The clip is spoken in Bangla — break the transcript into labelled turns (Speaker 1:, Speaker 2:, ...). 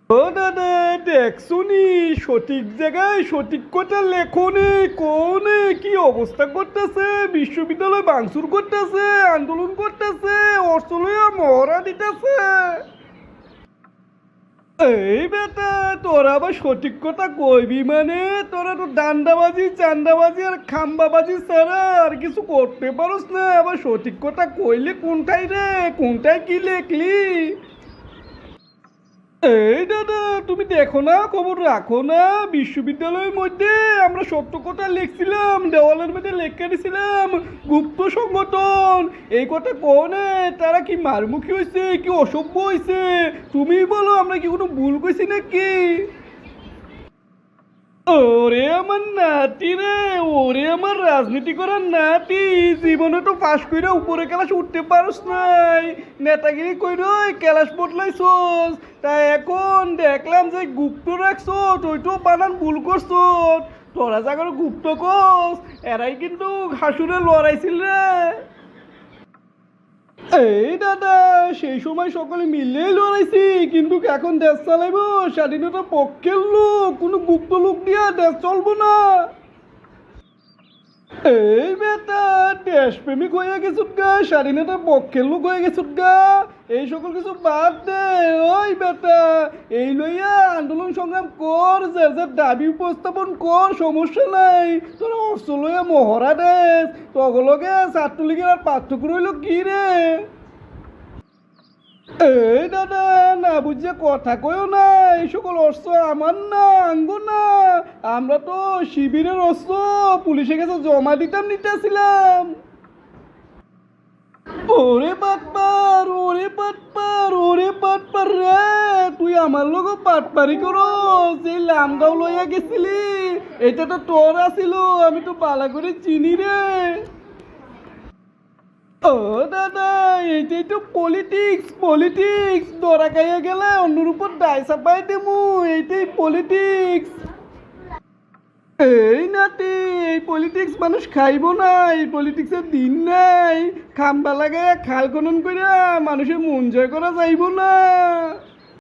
Speaker 1: ও দাদা, দেখছুনি সঠিক জায়গায় সঠিক কথা লেখনে কোনে কি অবস্থা করতেছে, বিশ্ববিদ্যালয় ভাঙচুর করতেছে, আন্দোলন করতেছে, অস্ট্রেলিয়া মহড়া দিতেছে। এই বেটা, তোরা আবার সঠিক কথা কইবি মানে তোরা তো দান্দাবাজি চান্দাবাজি আর খাম্বাবাজি ছাড়া আর কিছু করতে পারোস না। আবার সঠিক কথা কইলে কোনটাই রে, কোনটায় কি লেখলি? এই দাদা, তুমি দেখো না, খবর রাখো না, বিশ্ববিদ্যালয়ের মধ্যে আমরা সত্য কথা লিখছিলাম, দেওয়ালের মধ্যে লেখা দিছিলাম গুপ্ত সংগঠন। এই কথা কোনে তারা কি মারমুখী হয়েছে, কি অসভ্য হয়েছে? তুমি বলো, আমরা কি কোনো ভুল কইছি নাকি? ওরে আমার নাতি রে, ওরে আমার রাজনীতি করার নাতি, জীবনে তো পাশ কইরা উপরে ক্লাস উঠতে পারস নাই, নেতাগিরি কইরই ক্লাস বদলাইছস। তাই এখন দেখলাম যে গুপ্ত রাখছস, ওইটাও বানান ভুল করছস। তোরা জাগর গুপ্ত কস, এরাই কিন্তু হাসুরে লড়াইছিল রে। এই দাদা, সেই সময় সকলে মিলেই লড়াইছি, কিন্তু এখন দেশ চালাইবো স্বাধীনতার পক্ষের লোক, কোনো গুপ্ত লোক দিয়া দেশ চলবো না। এই বেটা, দেশপ্রেমিক হয়ে গেছুত গা, স্বাধীনতার পক্ষের লোক হয়ে গেছুত গা, এই সকল কিছু বাদ দে। ওই বেটা, এই লইয়া আন্দোলন সংগ্রাম কর, যে যে দাবি উপস্থাপন কর, সমস্যা নাই। তোরা অস্ত্র লইয়া মহড়া দেশ, তগলগে ছাত্রলীগের আর পার্থক্য রইল কি রে? এই দাদা, না বুঝে কথা কয়ও না, এই সকল অস্ত্র আমার না, আঙ্গো না। আমরা তো শিবিরের অস্ত্র পুলিশের কাছে জমা দিতাম, নিতেছিলাম। ওরে পাটপার, ওরে পাটপার, ওরে পাটপার রে, তুই আমার লোক পাটপারি করো। সেই লামগাঁও লইয়া গেছিলি, এটা তো তোর আসিল, আমি তো পালা করে চিনি রে। ও দাদা, এইটাই তো পলিটিক্স, পলিটিক্স। ধরা খাইয়া গেলে অন্যর উপর দায় চাপাই দেমু, এইটাই পলিটিক্স। এই নাতি, এই পলিটিক্স মানুষ খাইব না, এই পলিটিক্সের দিন নাই। খাম্বা লাগাইয়া খাল খনন কইরা মানুষের মন জয় করা যাইব না।